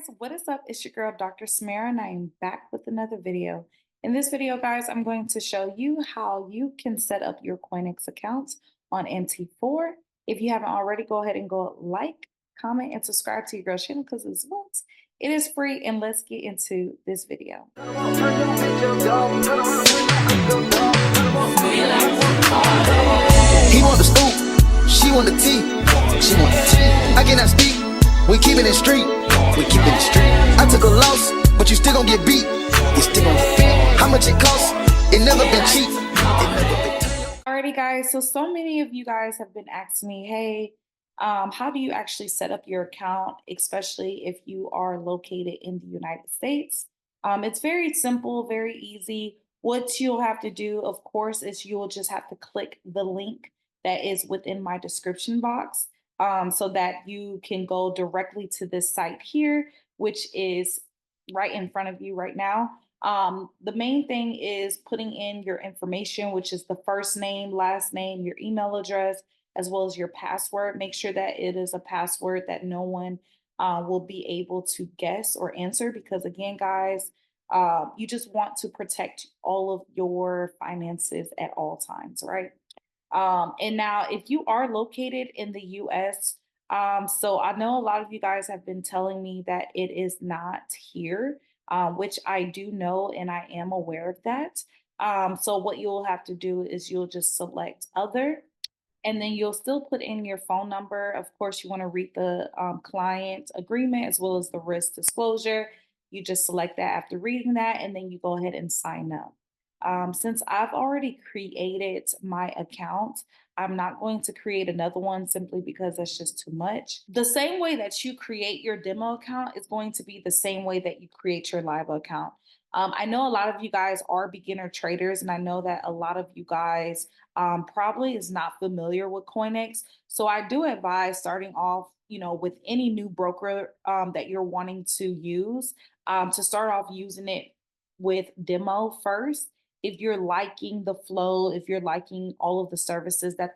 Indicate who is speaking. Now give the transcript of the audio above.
Speaker 1: Guys, what is up? It's your girl, Dr. Samara, and I am back with another video. In this video, guys, I'm going to show you how you can set up your Coinexx accounts on MT4. If you haven't already, go ahead and go like, comment, and subscribe to your girl's channel because it's what? It is free, and let's get into this video.
Speaker 2: He want the scoop, she want the tea, she want the tea. I cannot speak, we keep it in street, we keep it in street. I took a loss, but you still gon' get beat, you still gon' get beat. How much it costs? It never been cheap, it never been cheap.
Speaker 1: Alrighty, guys. So many of you guys have been asking me, hey, how do you actually set up your account, especially if you are located in the United States? It's very simple, very easy. What you'll have to do, of course, is you'll just have to click the link that is within my description box so that you can go directly to this site here, which is right in front of you right now. The main thing is putting in your information, which is the first name, last name, your email address, as well as your password. Make sure that it is a password that no one will be able to guess or answer because, again, guys, you just want to protect all of your finances at all times, right? And now, if you are located in the US, so I know a lot of you guys have been telling me that it is not here, which I do know and I am aware of that. So, what you'll have to do is you'll just select other and then you'll still put in your phone number. Of course, you want to read the client agreement as well as the risk disclosure. You just select that after reading that, and then you go ahead and sign up. Since I've already created my account, I'm not going to create another one simply because that's just too much. The same way that you create your demo account is going to be the same way that you create your live account. I know a lot of you guys are beginner traders, and I know that a lot of you guys probably is not familiar with Coinexx. So I do advise starting off, with any new broker that you're wanting to use, to start off using it with demo first. If you're liking the flow, if you're liking all of the services that